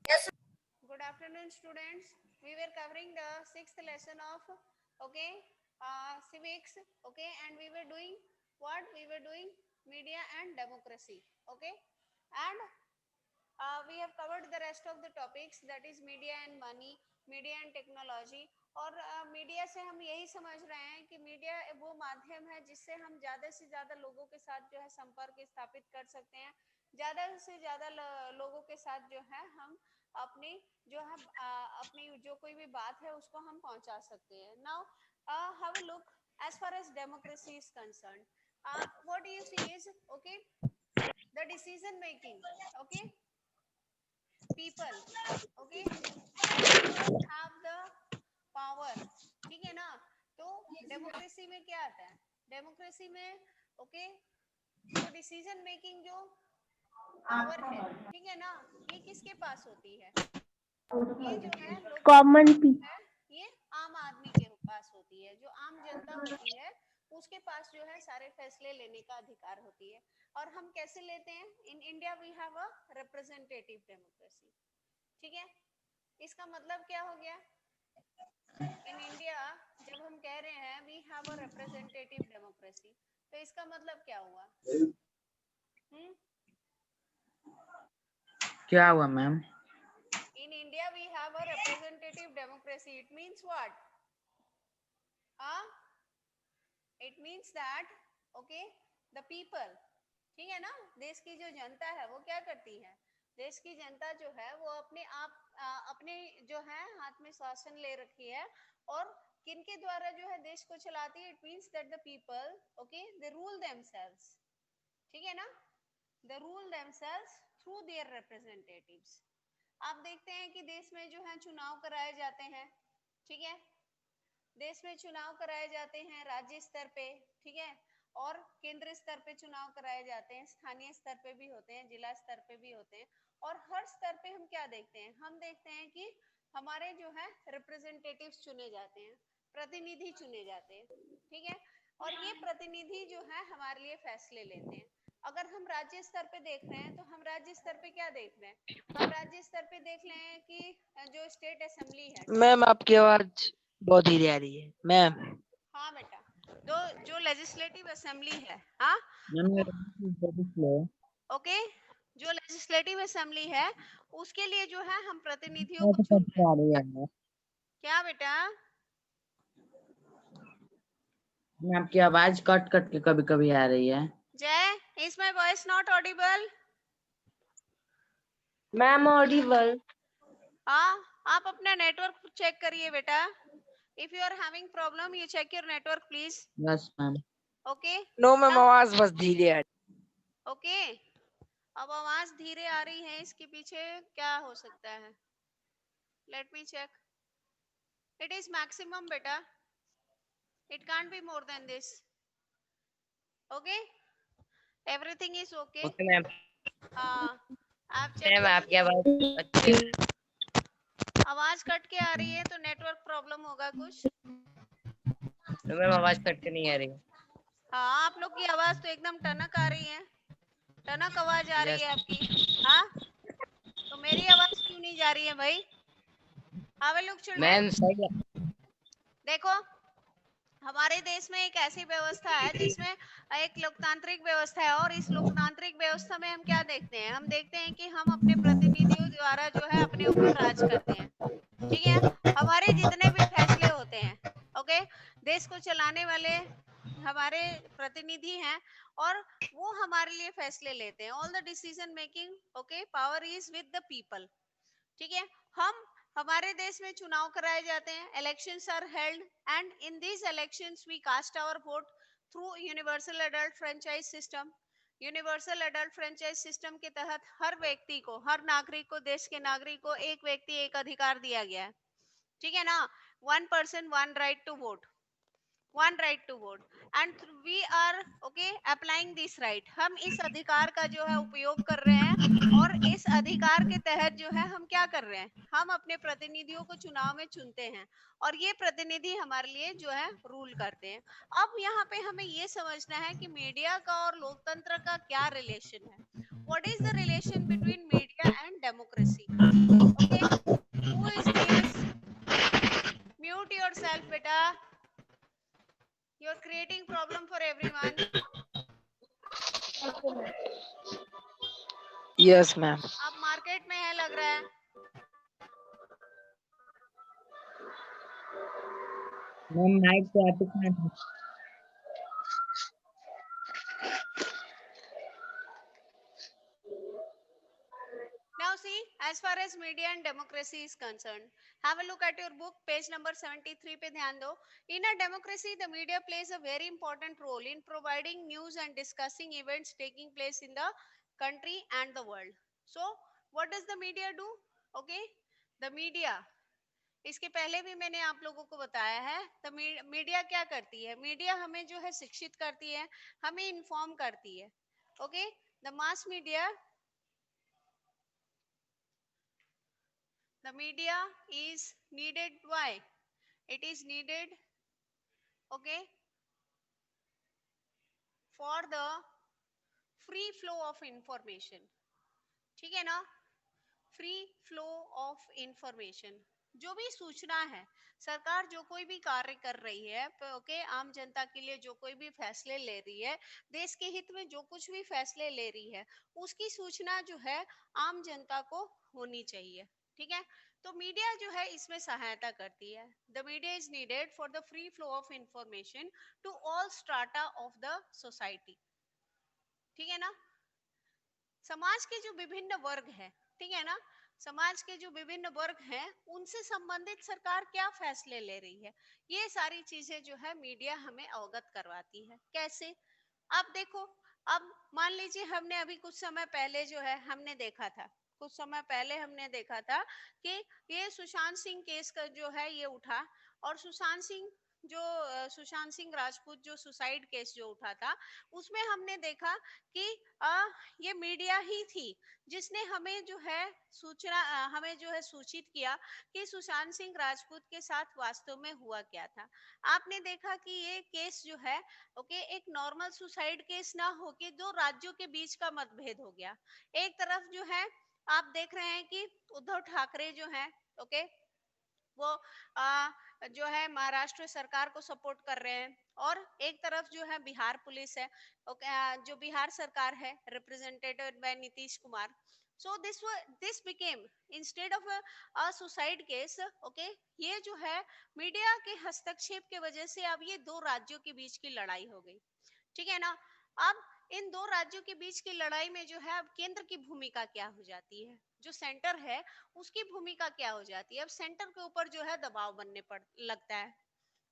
Yes. Good afternoon, students. We were covering the sixth lesson of civics. Okay, and we were doing what? We were doing media and democracy. Okay, and we have covered the rest of the topics, that is media and money, media and technology. और media से हम यही समझ रहे हैं कि media वो माध्यम है जिससे हम ज़्यादा से ज़्यादा लोगों के साथ जो है संपर्क स्थापित कर सकते हैं, ज़्यादा से ज़्यादा लोगों के साथ जो है हम अपनी जो है अपनी जो कोई भी बात है उसको हम पहुंचा सकते हैं. Now have a look as far as democracy is concerned. What do you see is okay, the decision making. Okay, people. Okay, people have the power. ठीक है ना. तो डेमोक्रेसी में क्या आता है? डेमोक्रेसी में ओके जो डिसीजन मेकिंग जो पावर है, ठीक है ना, ये किसके पास होती है? ये जो है कॉमन लोकतंत्र पीपल है, ये आम आदमी के पास होती है. जो आम जनता होती है उसके पास जो है सारे फैसले लेने का अधिकार होती है. और हम कैसे लेते हैं? In India we have a representative democracy. ठीक है, इसका मतलब क्या हो गया? इन इंडिया जब हम कह रहे हैं we have a representative democracy, तो इसका मतलब क्या हुआ? क्या हुआ ma'am? In India we have a representative democracy. It means what? It means that okay the people, ठीक है ना, देश की जो जनता है वो क्या करती है? देश की जनता जो है वो अपने आप अपने जो है हाथ में शासन ले रखी है. और किनके द्वारा जो है देश को चलाती है? It means that the people okay they rule themselves. ठीक है ना, they rule themselves through their representatives. आप देखते हैं कि देश में जो है चुनाव कराए जाते हैं. ठीक है, देश में चुनाव कराए जाते हैं राज्य स्तर पे. ठीक है, और केंद्र स्तर पे चुनाव कराए जाते हैं, स्थानीय स्तर पे भी होते हैं, जिला स्तर पे भी होते हैं. और हर स्तर पे हम क्या देखते हैं? हम देखते हैं कि हमारे जो है रिप्रेजेंटेटिव्स चुने जाते हैं, प्रतिनिधि चुने जाते हैं. ठीक है, और ये प्रतिनिधि जो है हमारे लिए फैसले लेते हैं. अगर हम राज्य स्तर पे देख रहे हैं तो हम राज्य स्तर पे क्या देख रहे हैं? हम राज्य स्तर पे देख रहे हैं कि जो स्टेट असेंबली है. मैम आपकी आवाज बहुत धीरे आ रही है मैम. हाँ बेटा, जो लेजिस्लेटिव असेंबली है, हाँ ओके, जो लेजिस्लेटिव असेंबली है उसके लिए जो है हम प्रतिनिधियों को चुन रहे हैं. क्या बेटा? आपकी आवाज कट कट के कभी कभी आ रही है. Jai, is my voice not audible? Ma'am audible. हाँ, आप अपना नेटवर्क चेक करिए बेटा. If you are having problem you check your network please. Yes ma'am. Okay. No ma'am आवाज बस धीरे आ रही. ओके, अब आवाज धीरे आ रही है, इसके पीछे क्या हो सकता है? Let me check. It is maximum बेटा, it can't be more than this. Okay, everything is okay. Okay ma'am. हाँ, आप चेक मैम करिए. आपकी आवाज अच्छी. आवाज कट के आ रही है तो नेटवर्क प्रॉब्लम होगा कुछ. मैम आवाज कट के नहीं आ रही. हाँ, आप लोग की आवाज तो एकदम टनक आ रही है, टनक आवाज आ रही है यस आपकी. हाँ, तो मेरी आवाज क्यों नहीं जा रही है भाई? हाउ लुक चिल्ड्रन, मैम सही. देखो हमारे देश में एक ऐसी व्यवस्था है जिसमें एक लोकतांत्रिक व्यवस्था है. और इस लोकतांत्रिक व्यवस्था में हम क्या देखते हैं? हम देखते हैं कि हम अपने प्रतिनिधियों द्वारा जो है अपने ऊपर राज करते हैं. ठीक है, हमारे जितने भी फैसले होते हैं ओके, देश को चलाने वाले हमारे प्रतिनिधि हैं और वो हमारे लिए फैसले लेते हैं. All the decision making okay power is with the people. ठीक है, हम हमारे देश में चुनाव कराए जाते हैं, elections are held and in these elections we cast our vote through universal adult franchise system. Universal adult franchise system के तहत हर व्यक्ति को, हर नागरिक को, देश के नागरिक को एक व्यक्ति एक अधिकार दिया गया है. ठीक है ना, one person one right to vote, one right to vote. And we are okay applying this right. हम इस अधिकार का जो है उपयोग कर रहे हैं और इस अधिकार के तहत जो है हम क्या कर रहे हैं? हम अपने प्रतिनिधियों को चुनाव में चुनते हैं और ये प्रतिनिधि हमारे लिए जो है रूल करते हैं. अब यहाँ पे हमें ये समझना है कि मीडिया का और लोकतंत्र का क्या रिलेशन है. What is the relation between media and democracy? Yes ma'am. आप मार्केट में है लग रहा है। मैम नाइट पे आते हैं। Now see, as far as media and democracy is concerned, have a look at your book, page number 73 पे ध्यान दो. In a democracy, the media plays a very important role in providing news and discussing events taking place in the country and the world. So, what does the media do? Okay, the media. इसके पहले भी मैंने आप लोगों को बताया है, तो मीडिया क्या करती है? मीडिया हमें जो है शिक्षित करती है, हमें इन्फॉर्म करती है. Okay, the mass media, the media is needed. Why it is needed? Okay, for the free flow of information. ठीक है ना? फ्री फ्लो ऑफ इंफॉर्मेशन, जो भी सूचना है, सरकार जो कोई भी कार्य कर रही है, ओके, आम जनता के लिए जो कोई भी फैसले ले रही है, देश के हित में जो कुछ भी फैसले ले रही है, उसकी सूचना जो है आम जनता को होनी चाहिए. ठीक है, तो मीडिया जो है इसमें सहायता करती है. The media is needed for the free flow of information to all strata of the society. ठीक है ना? समाज के जो विभिन्न वर्ग हैं, ठीक है ना, समाज के जो विभिन्न वर्ग हैं, उनसे संबंधित सरकार क्या फैसले ले रही है, ये सारी चीजें जो है मीडिया हमें अवगत करवाती है. कैसे? आप देखो, अब मान लीजिए हमने अभी कुछ समय पहले जो है हमने देखा था, कुछ समय पहले हमने देखा था कि ये सुशांत सिंह केस का जो है ये उठा, और सुशांत सिंह राजपूत जो सुसाइड केस जो उठा था, उसमें हमने देखा कि ये मीडिया ही थी जिसने हमें जो है हमें जो है सूचित किया कि सुशांत सिंह राजपूत के साथ वास्तव में हुआ क्या था. आपने देखा कि ये केस जो है, ओके, एक नॉर्मल सुसाइड केस ना होके दो राज्यों के बीच का मतभेद हो गया. एक तरफ जो है आप देख रहे हैं कि उद्धव ठाकरे जो है, ओके, वो जो है महाराष्ट्र सरकार को सपोर्ट कर रहे हैं, और एक तरफ जो है बिहार पुलिस है, ओके, जो बिहार सरकार है represented by Nitish Kumar. So this became, instead of a suicide case, okay, ये जो है मीडिया के हस्तक्षेप के वजह से अब ये दो राज्यों के बीच की लड़ाई हो गई. ठीक है ना? अब इन दो राज्यों के बीच की लड़ाई में जो है अब केंद्र की भूमिका क्या हो जाती है, जो सेंटर है उसकी भूमिका क्या हो जाती है? अब सेंटर के ऊपर जो है दबाव बनने पड़ लगता है.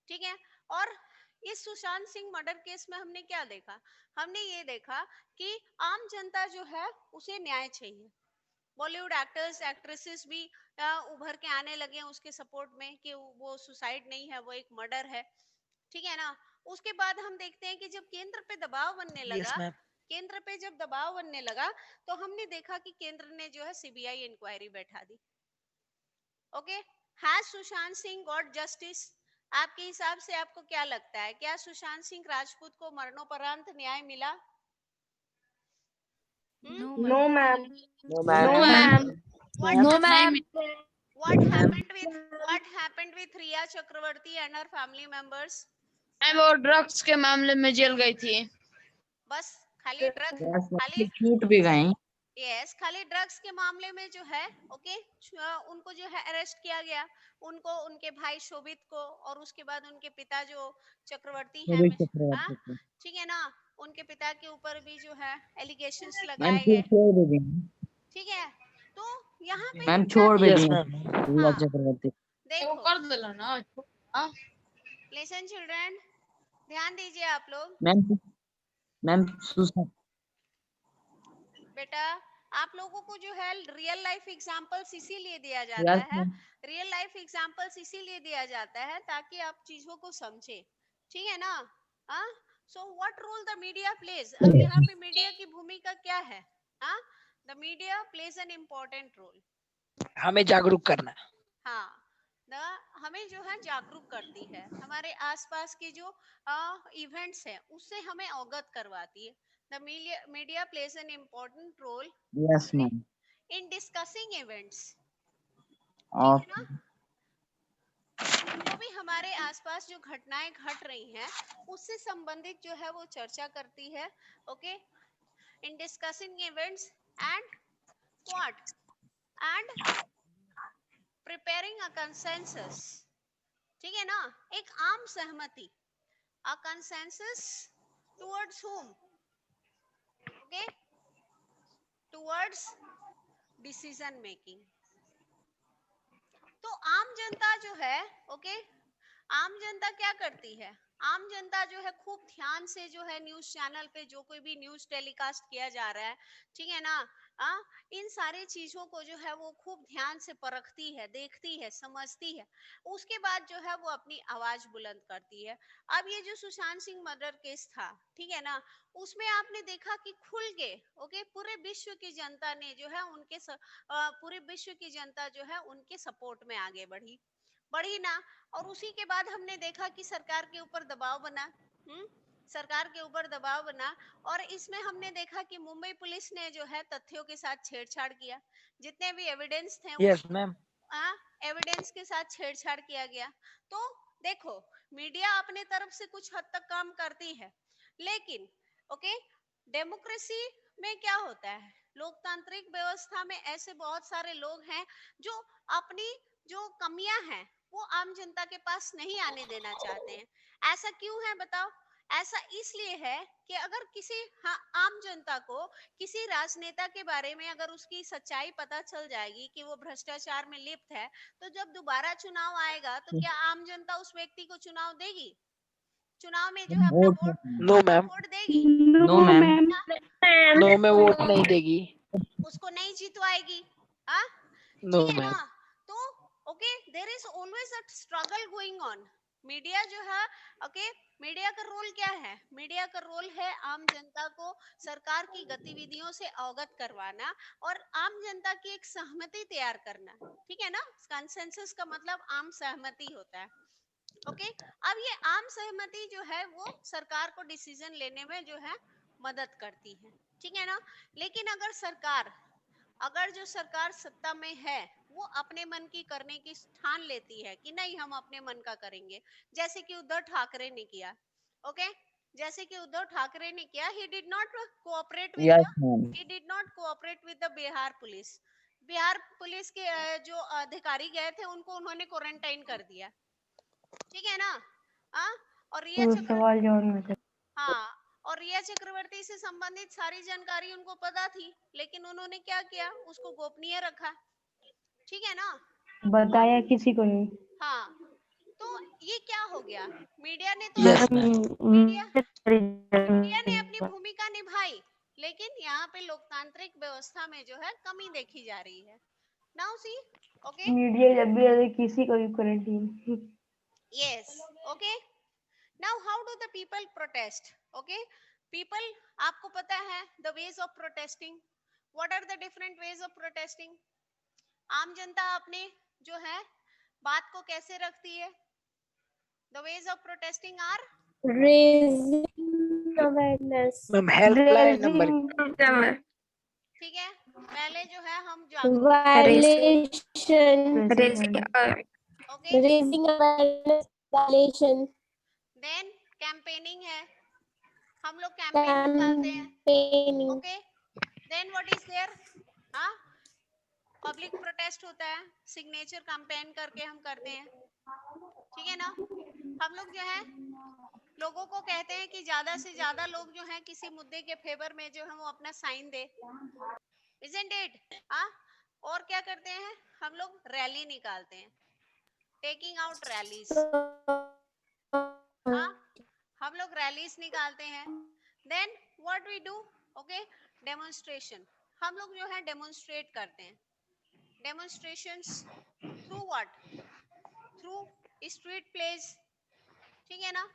ठीक है, और इस सुशांत सिंह मर्डर केस में हमने क्या देखा? हमने ये देखा कि आम जनता जो है उसे न्याय चाहिए. बॉलीवुड एक्टर्स एक्ट्रेसेस भी उभर के आने लगे हैं उसके सपोर्ट में कि वो सुसाइड नहीं है, वो एक मर्डर है. ठीक है ना? उसके बाद हम देखते हैं कि जब केंद्र पे दबाव बनने यस लगा, मैम। केंद्र पे जब दबाव बनने लगा, तो हमने देखा कि केंद्र ने जो है सीबीआई इंक्वायरी बैठा दी. Okay, has Sushant Singh got justice? आपके हिसाब से आपको क्या लगता है, क्या सुशांत सिंह राजपूत को मरणोपरांत न्याय मिला? No, ma'am. No No, ma'am. ma'am. What No, happened? ma'am. What happened with Riya Chakravarti and her family members? Ma'am वो ड्रग्स के मामले में जेल गई थी. बस खाली ड्रग, बस खाली, छूट भी गई. यस, खाली ड्रग्स के मामले में जो है, ओके, उनको जो है अरेस्ट किया गया, उनको, उनके भाई शोभित को, और उसके बाद उनके पिता जो चक्रवर्ती हैं, सभी हाँ, चक्रवर्ती को ठीक है ना, उनके पिता के ऊपर भी जो है एलिगेशंस मैम लगाए फिर गए. छोड़ भी दी. ठीक है, तो यहाँ पे मैम हम क्या छोड़ भी यस दी मैम। रिया हाँ, चक्रवर्ती. वो देखो, कर देला ना. हाँ? लिसन चिल्ड्रन, ध्यान दीजिए आप लोग. मैम मैम सुशांत बेटा, आप लोगों को जो है रियल लाइफ एग्जांपल्स इसीलिए दिया जाता यस है, मैम. रियल लाइफ एग्जांपल्स इसीलिए दिया जाता है ताकि आप चीजों को समझे. ठीक है ना? हाँ, so what role the media plays? अब यहाँ पे मीडिया की भूमिका क्या है? हाँ, the media plays an important role. हमें जागरूक करना। हाँ, द हमें जो है जागरूक करती है, हमारे आसपास के जो इवेंट्स हैं उससे हमें अवगत करवाती है. The media plays an important role yes ma'am. In discussing events. ठीक है और ना? जो भी हमारे आसपास जो घटनाएं घट रही हैं उससे संबंधित जो है वो चर्चा करती है. Okay, in discussing events and what? And preparing a consensus. ठीक है ना, एक आम सहमति, a consensus towards whom? Okay, towards decision making. तो आम जनता जो है, ओके, आम जनता क्या करती है? आम जनता जो है खूब ध्यान से जो है न्यूज चैनल पे जो कोई भी न्यूज टेलीकास्ट किया जा रहा है, ठीक है ना, इन सारी चीजों को जो है वो खूब ध्यान से परखती है, देखती है, समझती है, उसके बाद जो है वो अपनी आवाज बुलंद करती है। अब ये जो सुशांत सिंह मर्डर केस था, ठीक है ना, उसमें आपने देखा कि खुल के, ओके, पूरे विश्व की जनता ने जो है उनके पूरे विश्व की जनता जो है उनके सपोर्ट में आगे बढ़ी ना। और उसी के बाद हमने देखा कि सरकार के ऊपर दबाव बना, सरकार के ऊपर दबाव बना, और इसमें हमने देखा कि मुंबई पुलिस ने जो है तथ्यों के साथ छेड़छाड़ किया, जितने भी एविडेंस थे यस मैम, एविडेंस के साथ छेड़छाड़ किया गया। तो देखो, मीडिया अपने तरफ से कुछ हद तक काम करती है, लेकिन ओके, डेमोक्रेसी में क्या होता है, लोकतांत्रिक व्यवस्था में ऐसे बहुत सारे लोग हैं जो अपनी जो कमियां हैं वो आम जनता के पास नहीं आने देना चाहते हैं। ऐसा क्यों है बताओ? ऐसा इसलिए है कि अगर किसी आम जनता को किसी राजनेता के बारे में अगर उसकी सच्चाई पता चल जाएगी कि वो भ्रष्टाचार में लिप्त है, तो जब दोबारा चुनाव आएगा तो क्या आम जनता उस व्यक्ति को चुनाव देगी? चुनाव में जो है अपना नो मैम, वोट देगी? नो मैम, नो में वोट नहीं देगी, उसको नहीं जितवाएगी। हाँ, नो ठीक है मैम। ना। तो okay, there is always a struggle going on. Media जो है, ओके, मीडिया का रोल क्या है? मीडिया का रोल है आम जनता को सरकार की गतिविधियों से अवगत करवाना और आम जनता की एक सहमति तैयार करना, ठीक है ना। कंसेंसस का मतलब आम सहमति होता है, ओके। अब ये आम सहमति जो है वो सरकार को डिसीजन लेने में जो है मदद करती है, ठीक है ना। लेकिन अगर जो सरकार सत्ता में है वो अपने मन की करने की ठान लेती है कि नहीं हम अपने मन का करेंगे, जैसे कि उद्धव ठाकरे ने किया, ओके, जैसे कि उद्धव ठाकरे ने किया, he did not cooperate with the Bihar police. Bihar police के जो अधिकारी गए थे उनको उन्होंने क्वारंटाइन कर दिया, ठीक है ना। और रिया चक्रवर्ती, हाँ, और रिया चक्रवर्ती से संबंधित सारी जानकारी उनको पता थी, लेकिन उन्होंने क्या किया, उसको गोपनीय रखा, ठीक है ना, बताया किसी को नहीं। हाँ। तो ये क्या हो गया, मीडिया ने तो यस मैम, मीडिया ने अपनी भूमिका निभाई, लेकिन यहाँ पे लोकतांत्रिक व्यवस्था में जो है कमी देखी जा रही है। नाउ सी, ओके, मीडिया जब भी किसी को भी quarantine. yes, okay, now how do the people protest? Okay, people, आपको पता है the ways of protesting, what are the different ways of protesting? आम जनता अपने जो है बात को कैसे रखती है? the ways of protesting are Raising awareness. Ma'am helpline number, ठीक है, पहले जो है हम Violation. Okay, Raising awareness. Violation. Then campaigning है, हम लोग कैंपेन निकालते हैं, Campaigning. Okay, then what is there, हाँ, पब्लिक प्रोटेस्ट होता है, सिग्नेचर कैंपेन करके हम करते हैं, ठीक है ना। हम लोग जो है लोगों को कहते हैं कि ज्यादा से ज्यादा लोग जो हैं किसी मुद्दे के फेवर में जो है वो अपना साइन दे, इजंट इट? हाँ, और क्या करते हैं हम लोग, रैली निकालते हैं, टेकिंग आउट रैलीज, हाँ, हम लोग रैलीज निकालते हैं। Then what we do, okay, demonstration, हम लोग जो है डेमोन्स्ट्रेट करते हैं, demonstrations through what, through street plays, ठीक है ना।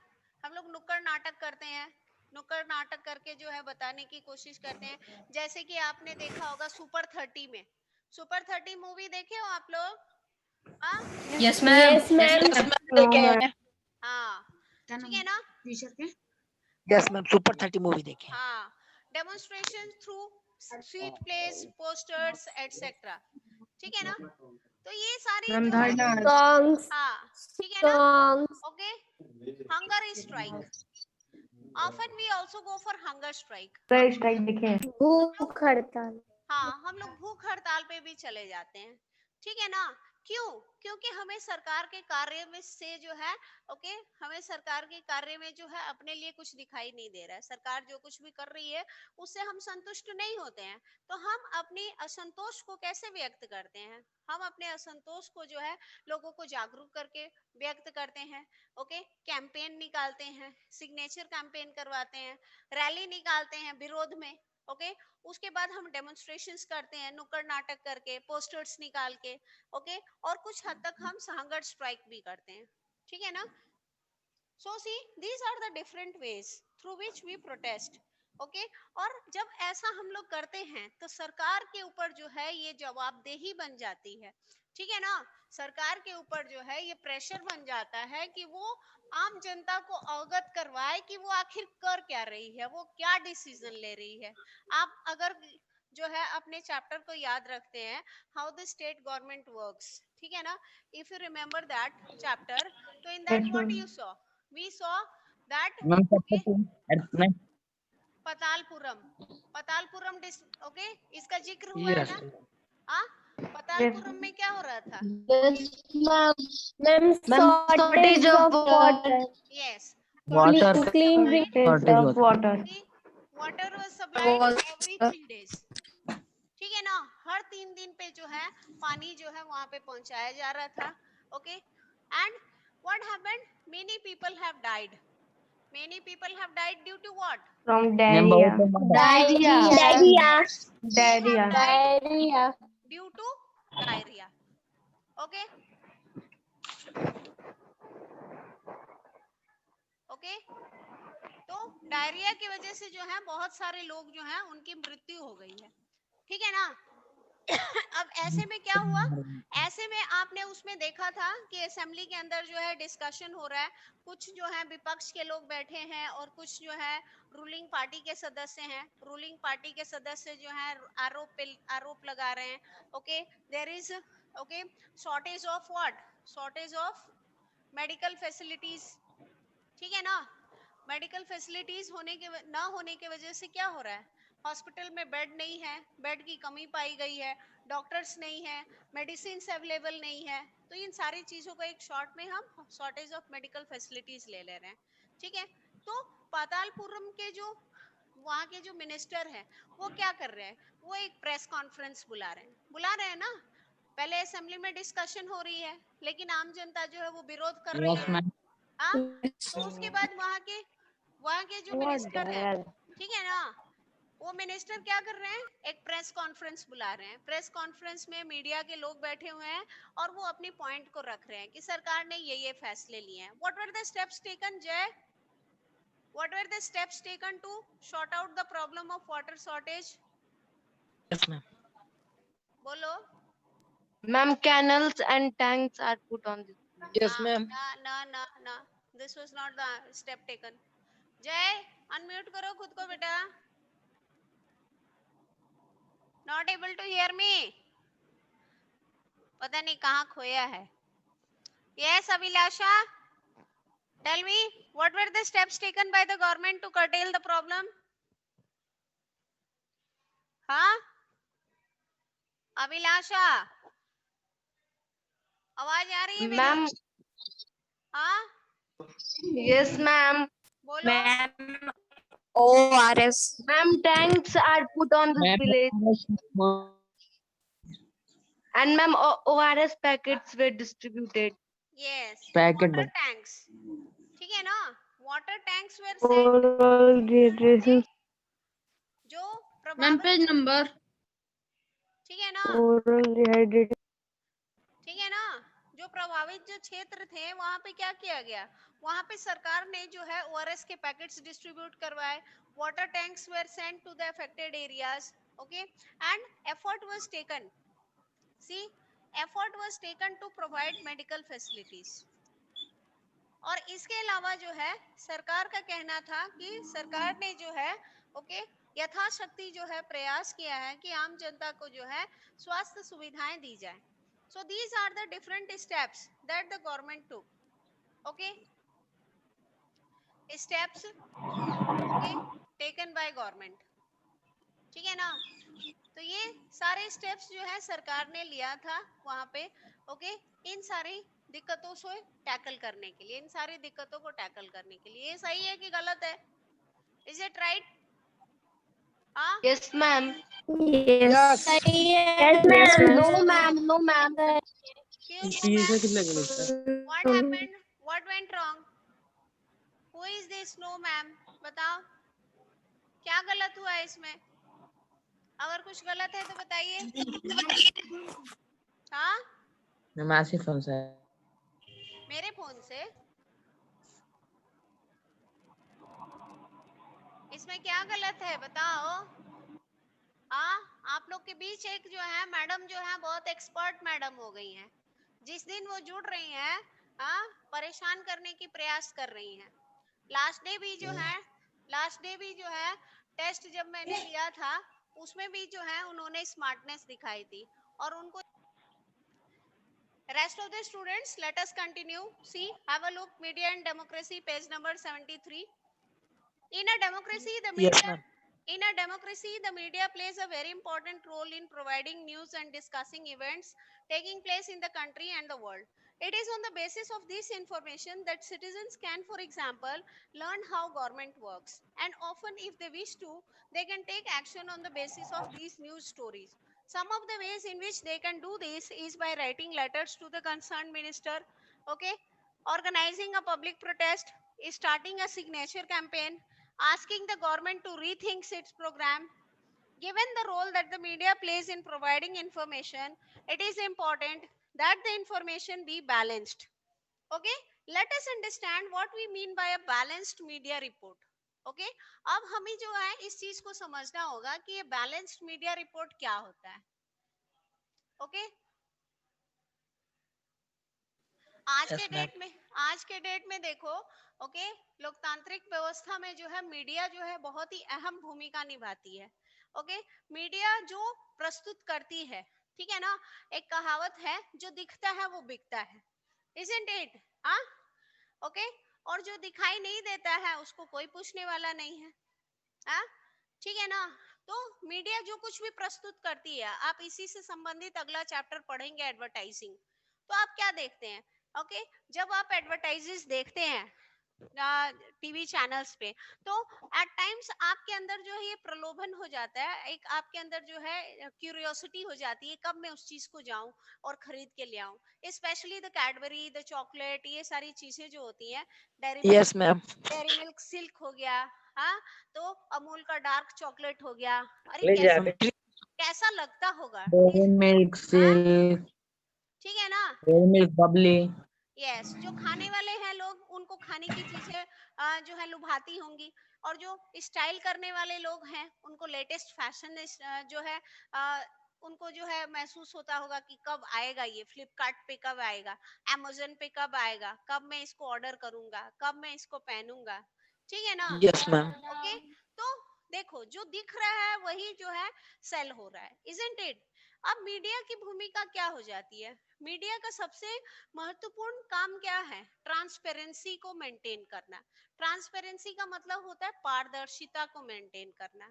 हम लोग नुक्कड़ नाटक करते हैं, नुक्कड़ नाटक करके जो है बताने की कोशिश करते हैं, जैसे कि आपने देखा होगा सुपर 30 में, सुपर 30 मूवी देखे हो आप लोग? Yes ma'am, Yes, ma'am. हाँ, ठीक है ना। यस मैम, सुपर 30 मूवी देखे। हाँ, demonstration through street plays, posters etcetera, ठीक है ना। तो ये सारी जो Songs. हाँ, ठीक है ना, Songs. Okay, hunger strike, often we also go for hunger strike, strike देखे। भूख हड़ताल। हाँ, हम लोग भूख हड़ताल में भी चले जाते हैं, ठीक है ना। क्यों? क्योंकि हमें सरकार के कार्य में से जो है, ओके, हमें सरकार के कार्य में जो है अपने लिए कुछ दिखाई नहीं दे रहा है। सरकार जो कुछ भी कर रही है उससे हम संतुष्ट नहीं होते हैं, तो हम अपनी असंतोष को कैसे व्यक्त करते हैं? हम अपने असंतोष को जो है लोगों को जागरूक करके व्यक्त करते हैं। ओके, कैंपेन निकालते हैं, सिग्नेचर कैंपेन करवाते हैं, रैली निकालते हैं विरोध में। ओके, उसके बाद हम डेमोन्स्ट्रेशंस करते हैं, नुक्कड़ नाटक करके, पोस्टर्स निकाल के। ओके, और कुछ हद तक हम संघर्ष स्ट्राइक भी करते हैं, ठीक है ना। So see, these are the different ways through which we protest. Okay? और जब ऐसा हम लोग करते हैं तो सरकार के ऊपर जो है ये जवाबदेही बन जाती है, ठीक है ना। सरकार के ऊपर जो है ये प्रेशर बन जाता है कि वो आम जनता को अवगत करवाए कि वो आखिर कर क्या रही है, वो क्या डिसीजन ले रही है। आप अगर जो है अपने चैप्टर को याद रखते हैं, how the state government works, ठीक है ना, if you remember that chapter, तो in that what you saw, we saw that, ma'am okay, मैं पतालपुरम ओके, इसका जिक्र हुआ है Yes. ना। हाँ, पतालपुरम में क्या हो रहा था? Yes, ma'am. Ma'am, shortage shortage of of water. Yes, water Clean shortage shortage of होता water. Water was supplied Was every 3 days, ठीक है ना। हर 3 दिन पे जो है पानी जो है वहां पे पहुंचाया जा रहा था। Okay, and what happened, many people have died, many people have died due to what? From ma'am diarrhea. बहुत diarrhea. Diarrhea. They have died Diarrhea. due to diarrhea. Okay, okay, तो डायरिया की वजह से जो है बहुत सारे लोग जो हैं उनकी मृत्यु हो गई है, ठीक है ना। अब ऐसे में क्या हुआ, ऐसे में आपने उसमें देखा था कि असेंबली के अंदर जो है डिस्कशन हो रहा है, कुछ जो है विपक्ष के लोग बैठे हैं और कुछ जो है रूलिंग पार्टी के सदस्य हैं। रूलिंग पार्टी के सदस्य जो है आरोप लगा रहे हैं, okay, there is, okay, shortage of what, shortage of medical facilities, ठीक है ना। मेडिकल फैसिलिटीज ना होने के वजह से क्या हो रहा है, हॉस्पिटल में बेड नहीं है, बेड की कमी पाई गई है, डॉक्टर्स नहीं है, मेडिसिन अवेलेबल नहीं है। तो इन सारी चीजों को एक शॉर्ट में हम शॉर्टेज ऑफ मेडिकल फैसिलिटीज ले रहे हैं, ठीक है। तो पातालपुरम के जो वहाँ के जो मिनिस्टर हैं वो क्या कर रहे हैं, वो एक प्रेस कॉन्फ्रेंस बुला रहे हैं ना। पहले असेंबली में डिस्कशन हो रही है लेकिन आम जनता जो है वो विरोध कर रही यस है। मैम हाँ, तो उसके बाद वहाँ के जो मिनिस्टर है, ठीक है ना, वो मिनिस्टर क्या कर रहे हैं, एक प्रेस कॉन्फ्रेंस बुला रहे हैं। प्रेस कॉन्फ्रेंस में मीडिया के लोग बैठे हुए हैं और वो अपनी पॉइंट को रख रहे हैं कि सरकार ने ये फैसले लिए हैं। What were the steps taken, Jay, what were the steps taken to sort out the problem of water shortage? Yes, ma'am. बोलो। Ma'am, canals and tanks are put on this. Yes, ma'am. ना, this was not the step taken. Jai, unmute करो खुद को बेटा। Not able to hear me, पता नहीं कहाँ खोया है। Yes Abhilasha, tell me what were the steps taken by the government to curtail the problem? हाँ अभिलाषा, आवाज आ रही है मेरी? Ma'am, हाँ yes, ma'am. बोलो। ORS. Ma'am, tanks are put on this village. Ma'am And ma'am, ORS packets were distributed. यस, packet water tanks, ठीक है ना, water tanks were sent, Oral dehydration. जो Ma'am, प्रभावित, page number. ठीक है ना, Oral dehydration. ठीक है ना, जो प्रभावित जो क्षेत्र थे वहां पे क्या किया गया, वहां पे सरकार ने जो है ओआरएस के पैकेट्स डिस्ट्रीब्यूट करवाए, water tanks were sent to the affected areas, okay, and effort was taken, see, effort was taken to provide medical facilities. और इसके अलावा जो है सरकार का कहना था कि सरकार ने जो है, ओके, यथाशक्ति जो है प्रयास किया है कि आम जनता को जो है स्वास्थ्य सुविधाएं दी जाए। So these are the different steps that the government took. Okay, steps, okay, taken by government. ठीक है ना, तो तो ये सारे स्टेप्स जो है सरकार ने लिया था वहां पे, ओके, इन सारी दिक्कतों से टैकल करने के लिए, इन सारी दिक्कतों को टैकल करने के लिए। ये सही है कि गलत है? Is it right? हाँ, Yes, ma'am. Yes. Yes, ma'am. No, ma'am. No, ma'am. क्यों no ma'am? What happened? What went wrong? Who is this no ma'am? बताओ क्या गलत हुआ है इसमें? अगर कुछ गलत है तो बताइए। हाँ, मैम आसिफ फोन से। मेरे फोन से? इसमें क्या गलत है बताओ? हाँ, आप लोग के बीच एक जो है मैडम जो है बहुत एक्सपर्ट मैडम हो गई हैं। जिस दिन वो जुड़ रही हैं, हाँ, परेशान करने की प्रयास कर रही हैं। लास्ट डे भी जो है टेस्ट जब मैंने लिया था उसमें भी जो है उन्होंने स्मार्टनेस दिखाई थी। और उनको rest of the students, let us continue. See, have a look, media and democracy, page number 73. In a democracy, the Yes, media ma'am. In a democracy, the media plays a very important role in providing news and discussing events taking place in the country and the world. It is on the basis of this information that citizens can, for example, learn how government works. And often, if they wish to, they can take action on the basis of these news stories. Some of the ways in which they can do this is by writing letters to the concerned minister, okay, organizing a public protest, starting a signature campaign, asking the government to rethink its program. Given the role that the media plays in providing information, it is important that the information be balanced. Okay, let us understand what we mean by a balanced media report. Okay, अब हमें जो है इस चीज को समझना होगा कि ये बैलेंस्ड मीडिया रिपोर्ट क्या होता है। ओके, आज Yes, के ma'am. डेट में देखो, ओके, लोकतांत्रिक व्यवस्था में जो है मीडिया जो है बहुत ही अहम भूमिका निभाती है। ओके, मीडिया जो प्रस्तुत करती है, ठीक है ना, एक कहावत है, जो दिखता है वो बिकता है, isn't it? हाँ, ओके, और जो दिखाई नहीं देता है उसको कोई पूछने वाला नहीं है। हाँ, ठीक है ना। तो मीडिया जो कुछ भी प्रस्तुत करती है, आप इसी से संबंधित अगला चैप्टर पढ़ेंगे, एडवर्टाइजिंग। तो आप क्या देखते हैं, ओके, जब आप एडवर्टाइजेस देखते हैं टीवी चैनल्स पे, तो एट टाइम्स आपके अंदर जो है ये प्रलोभन हो जाता है, एक आपके अंदर जो है क्यूरियोसिटी हो जाती है, कब मैं उस चीज को जाऊं और खरीद के ले आऊं। Specially the Cadbury, the chocolate, ये सारी चीजें जो होती हैं, Yes, ma'am. Dairy milk silk हो गया, हाँ, तो अमूल का डार्क चॉकलेट हो गया, अरे ले कैसा जाते कैसा लगता होगा, डेयरी मिल्क हाँ, सिल्क, ठीक है ना। Dairy milk Babli. यस, जो खाने वाले हैं लोग, उनको खाने की चीजें जो है लुभाती होंगी, और जो स्टाइल करने वाले लोग हैं उनको लेटेस्ट फैशन जो है अ, उनको जो है महसूस होता होगा कि कब आएगा, ये फ्लिपकार्ट पे कब आएगा, amazon पे कब आएगा, कब मैं इसको ऑर्डर करूंगा, कब मैं इसको पहनूंगा, ठीक है ना। Yes, ma'am. ओके, तो देखो जो दिख रहा है वही जो है सेल हो रहा है, इजंट इट। अब मीडिया की भूमिका क्या हो जाती है? मीडिया का सबसे महत्वपूर्ण काम क्या है? ट्रांसपेरेंसी को मेंटेन करना। ट्रांसपेरेंसी का मतलब होता है पारदर्शिता को मेंटेन करना,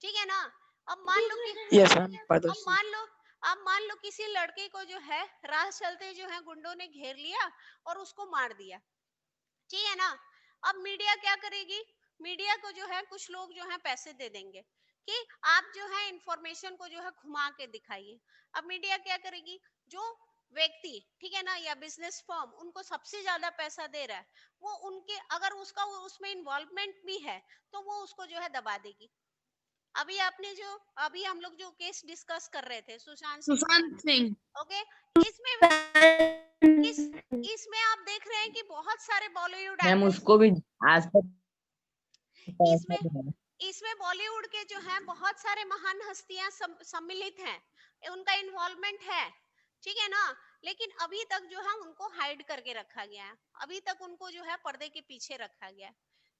ठीक है ना। अब मान लो कि Yes, ma'am. अब Pardosi. मान लो अब मान लो किसी लड़के को जो है राह चलते जो है गुंडों ने घेर लिया और उसको मार दिया, ठीक है ना। अब मीडिया क्या करेगी? मीडिया को जो है कुछ लोग जो है पैसे दे देंगे कि आप जो है इंफॉर्मेशन को जो है घुमा के दिखाइए। अब मीडिया क्या करेगी? जो व्यक्ति, ठीक है ना, या बिजनेस फर्म उनको सबसे ज्यादा पैसा दे रहा है, वो उनके अगर उसका उसमें इन्वॉल्वमेंट भी है तो वो उसको जो है दबा देगी। अभी हम लोग जो केस डिस्कस कर रहे थे, सुशांत सिंह, ओके, इसमें इस इसमें आप देख रहे हैं कि बहुत सारे बॉलीवुड मैम एक्टर्स, उसको भी आज तक पैसा इसमें दिया। इसमें बॉलीवुड के जो हैं बहुत सारे महान हस्तियां सम्मिलित हैं, उनका इन्वॉल्वमेंट है, ठीक है ना। लेकिन अभी तक जो है उनको हाइड करके रखा गया है, अभी तक उनको जो है पर्दे के पीछे रखा गया है,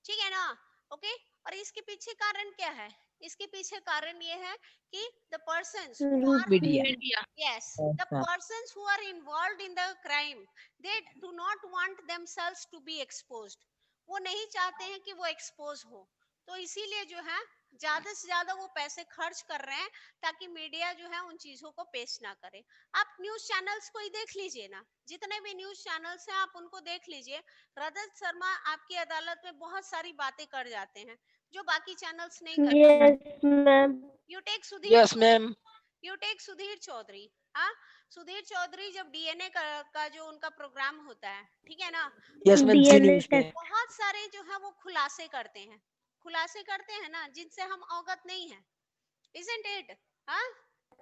ठीक है ना। ओके, और इसके पीछे कारण क्या है? इसके पीछे कारण ये है कि the persons who are, Media. yes, the ऐसा। persons who are involved in the crime, they do not want themselves to be exposed. वो नहीं चाहते हैं कि वो एक्सपोज हो, तो इसीलिए जो है ज्यादा से ज्यादा वो पैसे खर्च कर रहे हैं ताकि मीडिया जो है उन चीजों को पेश ना करे। आप न्यूज चैनल्स को ही देख लीजिए ना, जितने भी न्यूज चैनल्स हैं आप उनको देख लीजिए। रजत शर्मा आपकी अदालत में बहुत सारी बातें कर जाते हैं जो बाकी चैनल्स नहीं कर पाते। Yes, ma'am. You take Sudhir yes ma'am. You take Sudhir Chaudhary. हाँ, सुधीर चौधरी जब डीएनए का जो उनका प्रोग्राम होता है, ठीक है ना, यस मैम, जी DNA न्यूज पे। test. बहुत सारे जो है वो खुलासे करते हैं ना जिनसे हम अवगत नहीं है, isn't it? हाँ,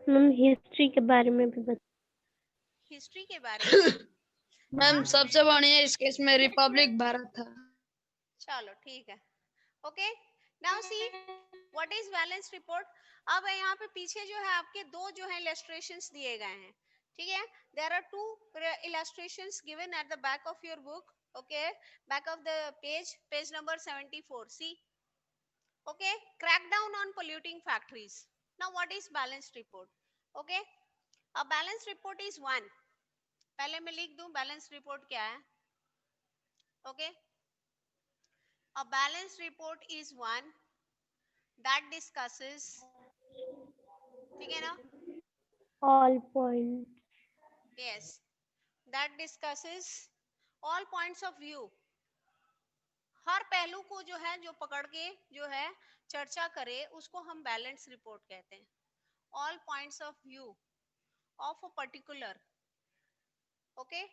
मैम हिस्ट्री के बारे में भी बता। हिस्ट्री के बारे में। मैम हाँ, सबसे बढ़िया इस केस में रिपब्लिक भारत था। चलो ठीक है। Okay, now see what is balance report. अब यहाँ पे पीछे जो है आपके दो जो है इलस्ट्रेशंस दिए गए हैं, ठीक है। There are two illustrations given at the back of your book. Okay, back of the page number 74। See, okay, crackdown on polluting factories. Now what is balanced report? Okay, a balanced report is one, पहले मैं लिख दूं balance report क्या है। Okay, a balanced report is one that discusses, ठीक है ना, All points. yes, that discusses all points of view, हर पहलू को जो है जो पकड़ के जो है चर्चा करे उसको हम बैलेंस रिपोर्ट कहते हैं। all points of view of a particular, okay,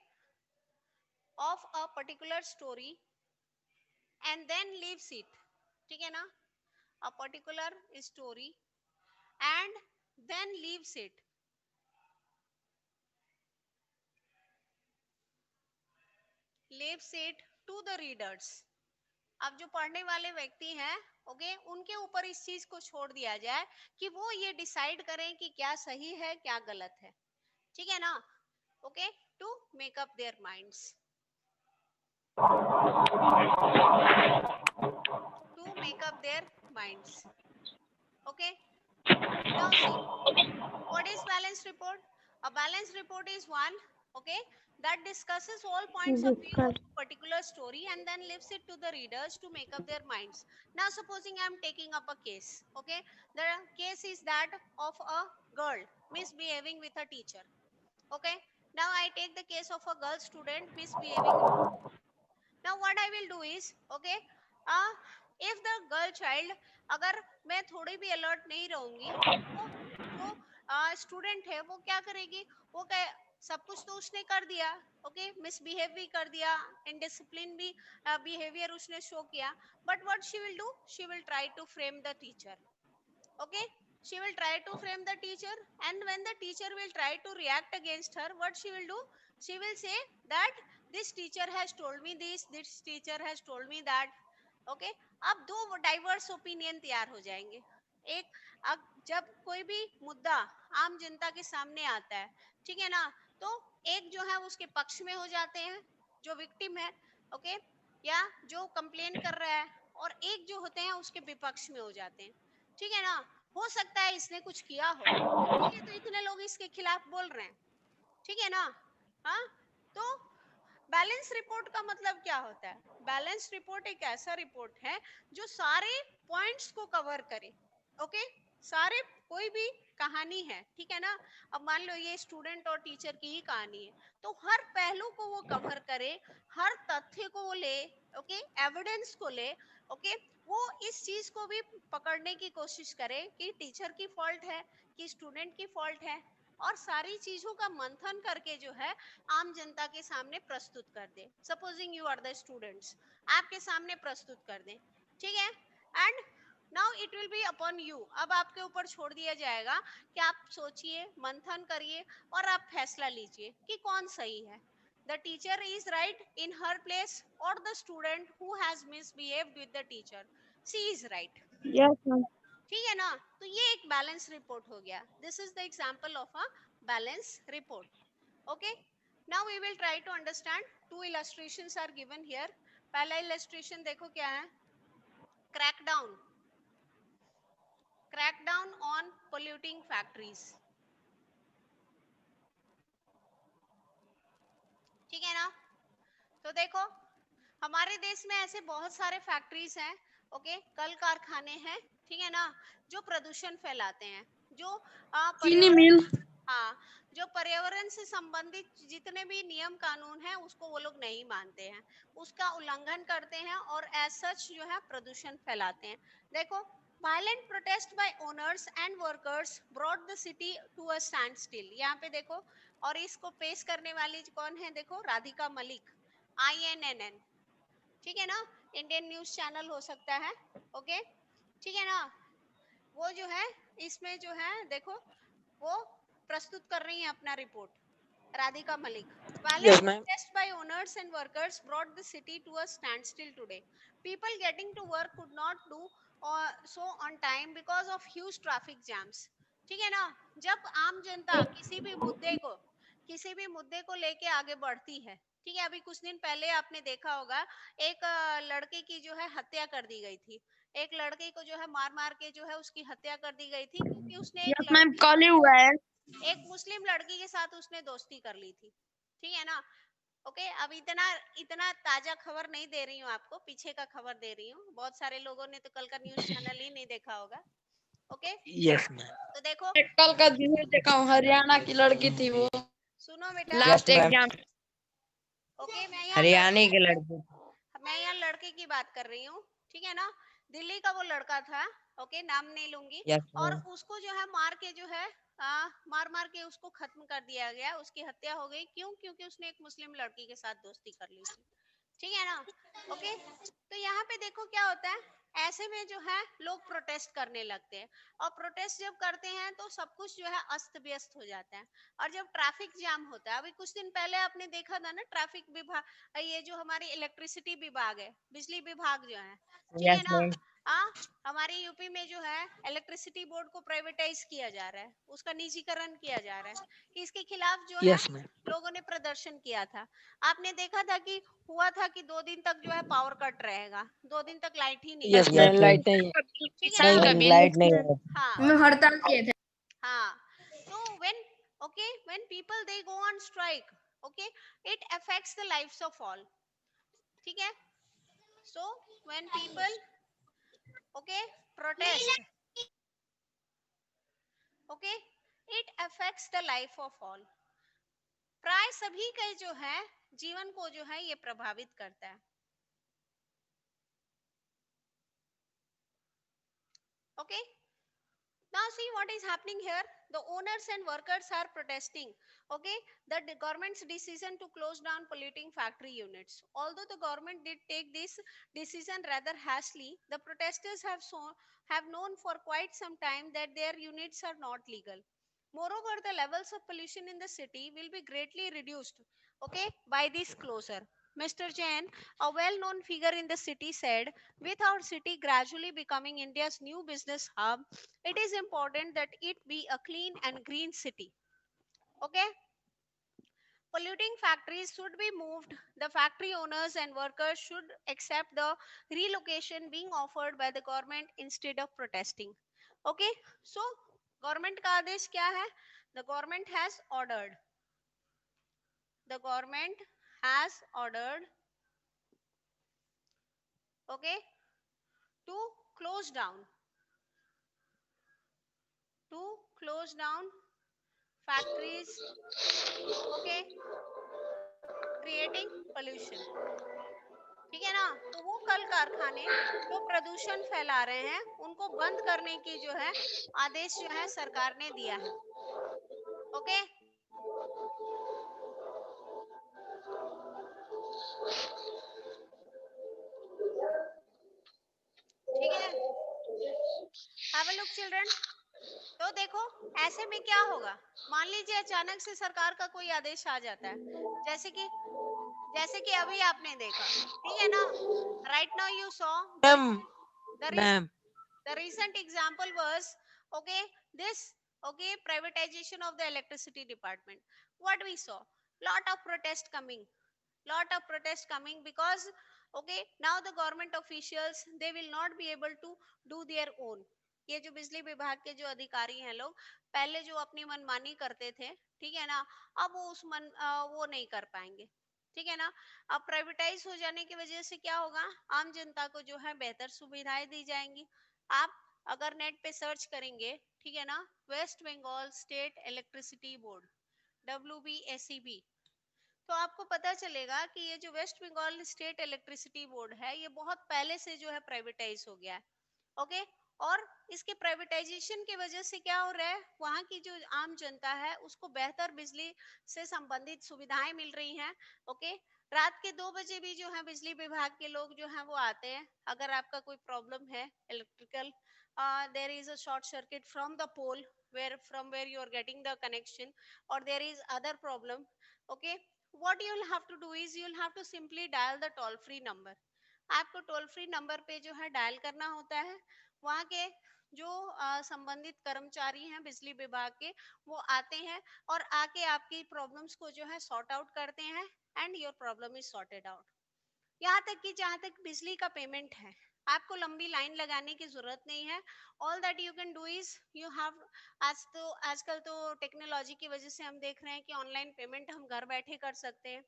of a particular story and then leaves it, ठीक है ना, a particular story and then leaves it, to the readers। अब जो पढ़ने वाले व्यक्ति हैं, ओके, उनके ऊपर इस चीज को छोड़ दिया जाए कि वो ये डिसाइड करें कि क्या सही है क्या गलत है, ठीक है ना। Okay, to make up their minds, to make up their minds। Okay, now see what is balanced report. A balanced report is one, okay, that discusses all points of view of Discuss. a particular story and then leaves it to the readers to make up their minds। Now supposing I am taking up a case, okay, the case is that of a girl misbehaving with a teacher। Okay, now I take the case of a girl student misbehaving। Now what I will do is, okay, if the girl child, अगर मैं थोड़ी भी alert नहीं रहूंगी तो जो student है वो क्या करेगी, वो क्या, सब कुछ तो उसने कर दिया, ओके, मिसबिहेव भी कर दिया, इनडिसिप्लिन भी बिहेवियर उसने शो किया, but what she will do, she will try to frame the teacher. Okay, she will try to frame the teacher, and when the teacher will try to react against her, what she will do, she will say that this teacher has told me this teacher has told me that। Okay, अब दो diverse opinion तैयार हो जाएंगे। एक, अब जब कोई भी मुद्दा आम जनता के सामने आता है, ठीक है ना, तो एक जो है उसके पक्ष में हो जाते हैं जो विक्टिम है, ओके, या जो कंप्लेन कर रहा है, और एक जो होते हैं उसके विपक्ष में हो जाते हैं, ठीक है ना। हो सकता है इसने कुछ किया हो, इसलिए तो इतने लोग इसके खिलाफ बोल रहे हैं, ठीक है ना। हाँ, तो बैलेंस रिपोर्ट का मतलब क्या होता है? बैलेंस रिपोर्ट एक ऐसा रिपोर्ट है जो सारे पॉइंट्स को कवर करे, ओके, सारे, कोई भी कहानी है, ठीक है ना, अब मान लो ये स्टूडेंट और टीचर की ही कहानी है, तो हर पहलू को वो कवर करे, हर तथ्य को वो ले, ओके, एविडेंस को ले, ओके, वो इस चीज को भी पकड़ने की कोशिश करे कि टीचर की फॉल्ट है कि स्टूडेंट की फॉल्ट है, और सारी चीजों का मंथन करके जो है आम जनता के सामने प्रस्तुत कर दे। Supposing you are the students, आपके सामने प्रस्तुत कर दे, ठीक है। And now it will be upon you, अब आपके ऊपर छोड़ दिया जाएगा कि आप सोचिए, मंथन करिए और आप फैसला लीजिए कि कौन सही है, the teacher is right in her place or the student who has misbehaved with the teacher, she is right। Yes, ma'am. ठीक है ना, तो ये एक बैलेंस रिपोर्ट हो गया। This is the example of a balance report. Okay, now we will try to understand, two illustrations are given here. पहला illustration देखो क्या है, crackdown, crackdown on polluting factories, ठीक है ना। तो देखो हमारे देश में ऐसे बहुत सारे फैक्ट्रीज हैं, ओके, कल कारखाने हैं, ठीक है ना, जो प्रदूषण फैलाते हैं, जो चीनी पर्यावरण, मिल। हाँ, जो पर्यावरण से संबंधित जितने भी नियम कानून हैं उसको वो लोग नहीं मानते हैं, उसका उल्लंघन करते हैं और एज सच जो है प्रदूषण फैलाते हैं। देखो, violent protest by owners and workers brought the city to a standstill. यहाँ पे देखो, और इसको पेश करने वाली कौन है, देखो राधिका मलिक, INNN, ठीक है ना, इंडियन न्यूज चैनल हो सकता है, ओके, ठीक है ना। वो जो है इसमें जो है देखो, वो प्रस्तुत कर रही हैं अपना report, Radhika Malik. Violent Yes, ma'am. protest by owners and workers brought the city to a standstill today. People getting to work could not do so on time because of huge traffic jams. ठीक है ना, जब आम जनता किसी भी मुद्दे को लेके आगे बढ़ती है, ठीक है, अभी कुछ दिन पहले आपने देखा होगा एक लड़के की जो है हत्या कर दी गई थी, एक लड़के को जो है मार मार के जो है उसकी हत्या कर दी गई थी, क्योंकि उसने यस मैम, कल ही हुआ है। एक मुस्लिम लड़की के साथ उसने दोस्ती कर ली थी, ठीक है ना। ओके, अब इतना इतना ताजा खबर नहीं दे रही हूँ आपको, पीछे का खबर दे रही हूँ, बहुत सारे लोगों ने तो कल का न्यूज चैनल ही नहीं देखा होगा। Okay, Yes, ma'am. तो देखो, कल का न्यूज़ देखा हूँ, हरियाणा की लड़की थी वो, सुनो बेटा, yes last ma'am, exam. Okay, Haryana के लड़के। मैं यहाँ लड़के की बात कर रही हूँ, ठीक है ना, दिल्ली का वो लड़का था, ओके, नाम नहीं लूंगी, यस और मैम, उसको जो है मार के जो है मार मार के उसको खत्म कर दिया गया, उसकी हत्या हो गई, क्यों, क्योंकि उसने एक मुस्लिम लड़की के साथ दोस्ती कर ली थी, ठीक है ना। ओके, तो यहाँ पे देखो क्या होता है, ऐसे में जो है लोग प्रोटेस्ट करने लगते हैं, और प्रोटेस्ट जब करते हैं तो सब कुछ जो है अस्त व्यस्त हो जाता है, और जब ट्रैफिक जाम होता है, अभी कुछ दिन पहले आपने देखा था ना, ट्रैफिक विभाग, ये जो हमारी इलेक्ट्रिसिटी विभाग है, बिजली विभाग जो है, ठीक है यस ना, मैम, हमारे यूपी में जो है इलेक्ट्रिसिटी बोर्ड को प्राइवेटाइज किया जा रहा है, उसका निजीकरण किया जा रहा है, कि इसके खिलाफ जो है Yes, ma'am. लोगों ने प्रदर्शन किया था। आपने देखा था कि हुआ था कि 2 दिन तक जो है पावर कट रहेगा, 2 दिन तक लाइट ही नहीं Yes, आएगी, ma'am. यस Light नहीं है। ठीक है किसान ना। का मैम, बिल लाइट नहीं है। हाँ, में हड़ताल किए थे। हाँ, तो when people they go on strike, okay, it affects the lives of all, ठीक है। So when people, okay, protest, okay, it affects the life of all, प्राय सभी का जो है जीवन को जो है ये प्रभावित करता है, okay। Now see what is happening here. The owners and workers are protesting, okay, the government's decision to close down polluting factory units. Although the government did take this decision rather hastily, the protesters have known for quite some time that their units are not legal. Moreover, the levels of pollution in the city will be greatly reduced, okay, by this closure. Mr. Jain, a well-known figure in the city, said, with our city gradually becoming India's new business hub, it is important that it be a clean and green city. Okay? Polluting factories should be moved. The factory owners and workers should accept the relocation being offered by the government instead of protesting. Okay? So, government का आदेश क्या है? The government has ordered. The government has ordered, okay, to close down. To close down factories, okay, creating pollution, ठीक है ना। तो वो कल कारखाने जो प्रदूषण फैला रहे हैं उनको बंद करने की जो है आदेश जो है सरकार ने दिया है, ओके। ठीक है, हैव अ लुक चिल्ड्रन। तो देखो, ऐसे में क्या होगा, मान लीजिए अचानक से सरकार का कोई आदेश आ जाता है, जैसे कि अभी आपने देखा, ठीक है ना, right now you saw Ma'am, the ma'am. the recent example was, okay, this, okay, privatization of the electricity department. What we saw, lot of protest coming because, okay, now the government officials they will not be able to do their own. ये जो बिजली विभाग के जो अधिकारी हैं लोग, पहले जो अपनी मनमानी करते थे, ठीक है ना, अब वो वो नहीं कर पाएंगे, ठीक है ना। अब प्राइवेटाइज हो जाने की वजह से क्या होगा, आम जनता को जो है बेहतर सुविधाएं दी जाएंगी, आप अगर नेट पे सर्च करेंगे, ठीक है ना, West Bengal state electricity board, WBSEB, तो आपको पता चलेगा कि ये जो West Bengal state electricity board है, ये बहुत पहले से जो है प्राइवेटाइज हो गया है। ओके, और इसके प्राइवेटाइजेशन की वजह से क्या हो रहा है, वहाँ की जो आम जनता है उसको बेहतर बिजली से संबंधित सुविधाएं मिल रही हैं। ओके, रात के 2 बजे भी जो है बिजली विभाग के लोग जो है वो आते हैं। अगर आपका कोई प्रॉब्लम है electrical, there is a short circuit from the pole where you are getting the connection, or there is other problem, okay, what you will have to do is you will have to simply dial the toll free number. आपको toll free number पे जो है dial करना होता है। वहाँ के जो संबंधित कर्मचारी हैं बिजली विभाग के, वो आते हैं और आके आपकी प्रॉब्लम्स को जो है सॉर्ट आउट करते हैं, and your problem is sorted out. यहाँ तक कि जहाँ तक बिजली का पेमेंट है, आपको लंबी लाइन लगाने की जरूरत नहीं है। All that you can do is you have, आजकल तो टेक्नोलॉजी की वजह से हम देख रहे हैं कि ऑनलाइन पेमेंट हम घर बैठे कर सकते हैं।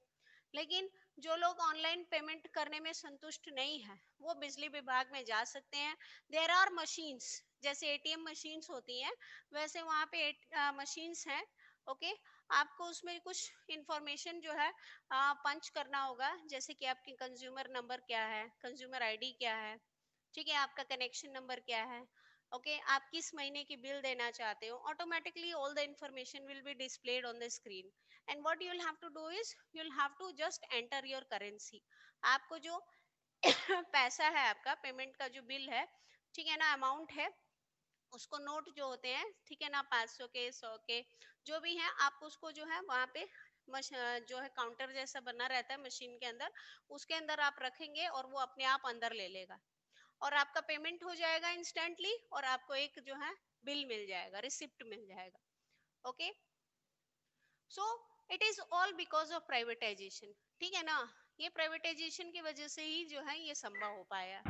लेकिन जो लोग ऑनलाइन पेमेंट करने में संतुष्ट नहीं है, वो बिजली विभाग में जा सकते हैं। देयर आर मशीन्स, जैसे एटीएम मशीन्स होती हैं, वैसे वहाँ पे मशीन्स हैं। ओके, आपको उसमें कुछ इंफॉर्मेशन जो है पंच करना होगा, जैसे कि आपकी कंज्यूमर नंबर क्या है, कंज्यूमर आईडी क्या है, ठीक है, आपका कनेक्शन नंबर क्या है, ओके, आप किस महीने की बिल देना चाहते हो। Automatically all the information will be displayed on the screen, and what you will have to do is you will have to just enter your currency. आपको जो पैसा है, आपका पेमेंट का जो बिल है, ठीक है ना, अमाउंट है, उसको नोट जो होते हैं, ठीक है ना, 500 के 100 के जो भी हैं, आप उसको जो है वहाँ पे जो है काउंटर जैसा बना रहता है मशीन के अंदर, उसके अंदर आप रखेंगे और वो अपने आप अंदर ले लेगा, और आपका पेमेंट हो जाएगा इंस्टेंटली, और आपको एक जो है बिल मिल जाएगा, रिसिप्ट मिल जाएगा। Okay, so it is all because of privatisation, ठीक है ना, ये प्राइवेटाइजेशन की वजह से ही जो है ये संभव हो पाया।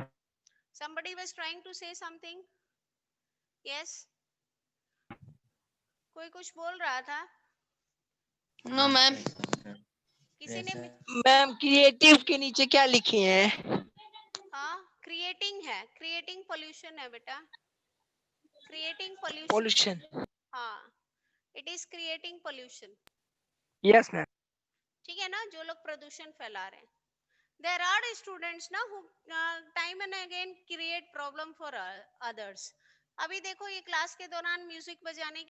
somebody was trying to say something, yes, कोई कुछ बोल रहा था, No, ma'am. किसी ने मैम क्रिएटिव के नीचे क्या लिखे हैं? हाँ, क्रिएटिंग है, क्रिएटिंग पोल्यूशन है बेटा, क्रिएटिंग पोल्यूशन, पोल्यूशन। हाँ, it is creating pollution, yes ma'am. ठीक है ना, जो लोग प्रदूषण फैला रहे हैं। There are students ना who time and again create problem for others. अभी देखो, ये क्लास के दौरान म्यूजिक बजाने